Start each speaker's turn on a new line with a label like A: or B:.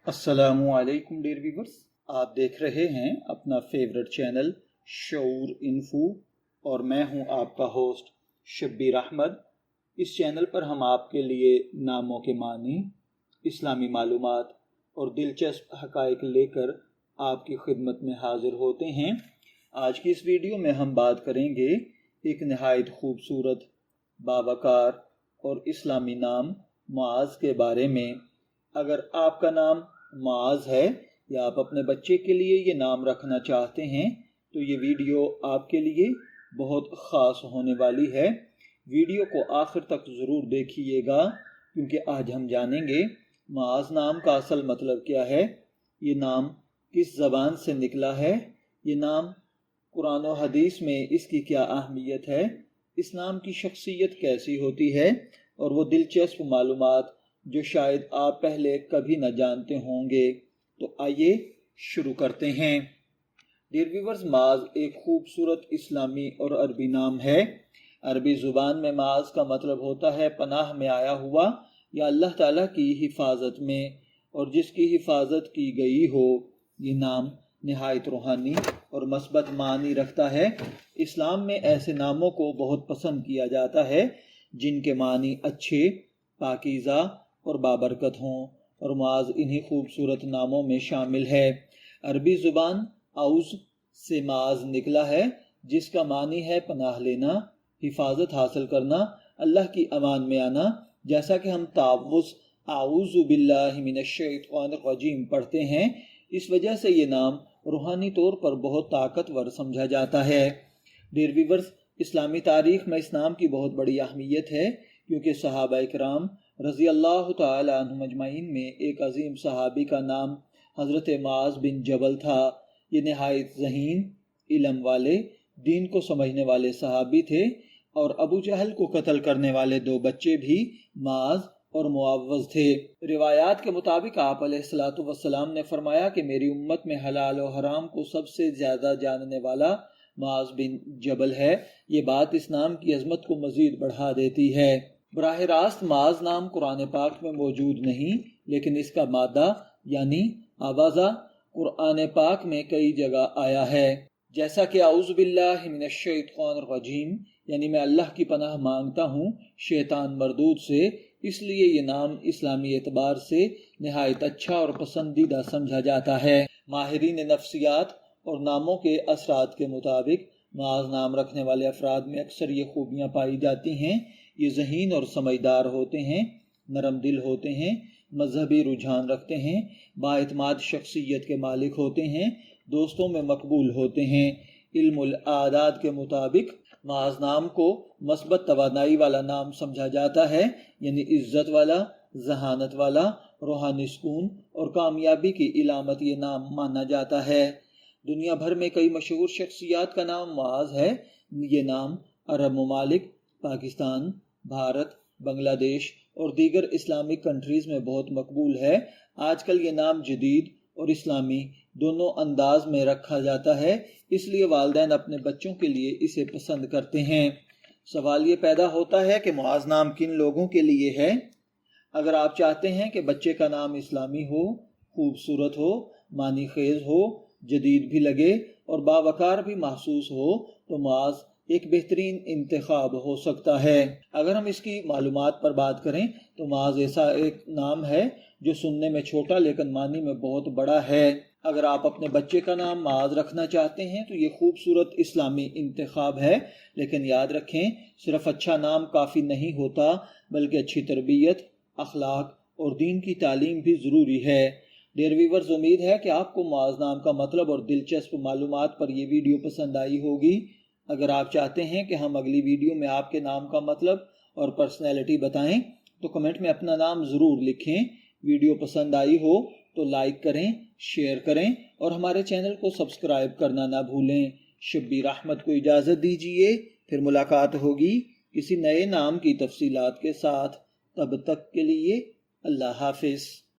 A: अस्सलामु अलैकुम dear viewers, आप देख रहे हैं अपना फेवरेट चैनल शऊर इन्फो और मैं हूं आपका होस्ट शब्बीर अहमद। इस चैनल पर हम आपके लिए नामों के मानी, इस्लामी मालूमात और दिलचस्प हक़ाइक़ लेकर आपकी खिदमत में हाज़िर होते हैं। आज की इस वीडियो में हम बात करेंगे एक नहायत खूबसूरत, बावकार और इस्लामी नाम मुआज़ के बारे में। अगर आपका नाम मुआज़ है या आप अपने बच्चे के लिए ये नाम रखना चाहते हैं तो ये वीडियो आपके लिए बहुत ख़ास होने वाली है। वीडियो को आखिर तक ज़रूर देखिएगा क्योंकि आज हम जानेंगे मुआज़ नाम का असल मतलब क्या है, ये नाम किस ज़बान से निकला है, ये नाम कुरान और हदीस में इसकी क्या अहमियत है, इस नाम की शख्सियत कैसी होती है और वो दिलचस्प मालूमात जो शायद आप पहले कभी न जानते होंगे। तो आइए शुरू करते हैं। डियर व्यूअर्स, माज़ एक खूबसूरत इस्लामी और अरबी नाम है। अरबी ज़ुबान में माज़ का मतलब होता है पनाह में आया हुआ या अल्लाह ताला की हिफाजत में, और जिसकी हिफाजत की गई हो। ये नाम नहायत रूहानी और मस्बत मानी रखता है। इस्लाम में ऐसे नामों को बहुत पसंद किया जाता है जिनके मानी अच्छे, पाकीज़ा और बाबरकत हों, और मुआज़ इन्हीं खूबसूरत नामों में शामिल है। अरबी ज़ुबान औज़ से माज़ निकला है जिसका मानी है पनाह लेना, हिफाजत हासिल करना, अल्लाह की अमान में आना। जैसा कि हम तावुज़ आऊज़ु बिल्लाहि मिनश्शैतानिर रजीम पढ़ते हैं, इस वजह से ये नाम रूहानी तौर पर बहुत ताकतवर समझा जाता है। डियर व्यूअर्स, इस्लामी तारीख़ में इस नाम की बहुत बड़ी अहमियत है क्योंकि सहाबा इकराम रज़ी अल्लाह तआला अन्हुम अजमईन में एक अजीम सहाबी का नाम हज़रत मुआज़ बिन जबल था। ये नहायत ज़हीन, इल्म वाले, दीन को समझने वाले सहाबी थे और अबू जहल को कत्ल करने वाले दो बच्चे भी मुआज़ और मुआव्वज़ थे। रिवायात के मुताबिक आप अलैहिस्सलातु वस्सलाम ने फरमाया कि मेरी उम्मत में हलाल और हराम को सबसे ज़्यादा जानने वाला मुआज़ बिन जबल है। ये बात इस नाम की अज़मत को मज़ीद बढ़ा देती है। बराह रास्त मुआज़ नाम कुरान पाक में मौजूद नहीं, लेकिन इसका मादा यानी आवाज़ा कुरान पाक में कई जगह आया है, जैसा कि औज़ु बिल्लाहि मिनश्शैतानिर रजीम, यानी मैं अल्लाह की पनाह मांगता हूँ शैतान मरदूद से। इसलिए ये नाम इस्लामी एतबार से नहायत अच्छा और पसंदीदा समझा जाता है। माहिरीन नफ्सियात और नामों के असरात के मुताबिक मुआज़ नाम रखने वाले अफराद में अक्सर ये खूबियाँ पाई जाती हैं। ये ज़हीन और समझदार होते हैं, नरम दिल होते हैं, मजहबी रुझान रखते हैं, बाएतमाद शख्सियत के मालिक होते हैं, दोस्तों में मकबूल होते हैं। इल्मुल आदाद के मुताबिक मुआज़ नाम को मस्बत तवानाई वाला नाम समझा जाता है, यानी इज़्ज़त वाला, जहानत वाला, रूहानी सुकून और कामयाबी की इलामत ये नाम माना जाता है। दुनिया भर में कई मशहूर शख्सियात का नाम मुआज़ है। ये नाम अरब ममालिक, पाकिस्तान, भारत, बांग्लादेश और दीगर इस्लामिक कंट्रीज़ में बहुत मकबूल है। आजकल ये नाम जदीद और इस्लामी दोनों अंदाज में रखा जाता है, इसलिए वालिदैन अपने बच्चों के लिए इसे पसंद करते हैं। सवाल ये पैदा होता है कि मुआज़ नाम किन लोगों के लिए है। अगर आप चाहते हैं कि बच्चे का नाम इस्लामी हो, खूबसूरत हो, मानी खेज हो, जदीद भी लगे और बावकार भी महसूस हो, तो मुआज़ एक बेहतरीन इंतखाब हो सकता है। अगर हम इसकी मालूमात पर बात करें तो मुआज़ ऐसा एक नाम है जो सुनने में छोटा लेकिन मानी में बहुत बड़ा है। अगर आप अपने बच्चे का नाम मुआज़ रखना चाहते हैं तो ये खूबसूरत इस्लामी इंतखाब है, लेकिन याद रखें सिर्फ अच्छा नाम काफ़ी नहीं होता, बल्कि अच्छी तरबियत, अखलाक और दीन की तालीम भी ज़रूरी है। डियर व्यूअर्स, उम्मीद है कि आपको मुआज़ नाम का मतलब और दिलचस्प मालूमात पर यह वीडियो पसंद आई होगी। अगर आप चाहते हैं कि हम अगली वीडियो में आपके नाम का मतलब और पर्सनैलिटी बताएं तो कमेंट में अपना नाम ज़रूर लिखें। वीडियो पसंद आई हो तो लाइक करें, शेयर करें और हमारे चैनल को सब्सक्राइब करना ना भूलें। शब्बीर अहमद को इजाज़त दीजिए, फिर मुलाकात होगी किसी नए नाम की तफसीलात के साथ। तब तक के लिए अल्लाह हाफिज़।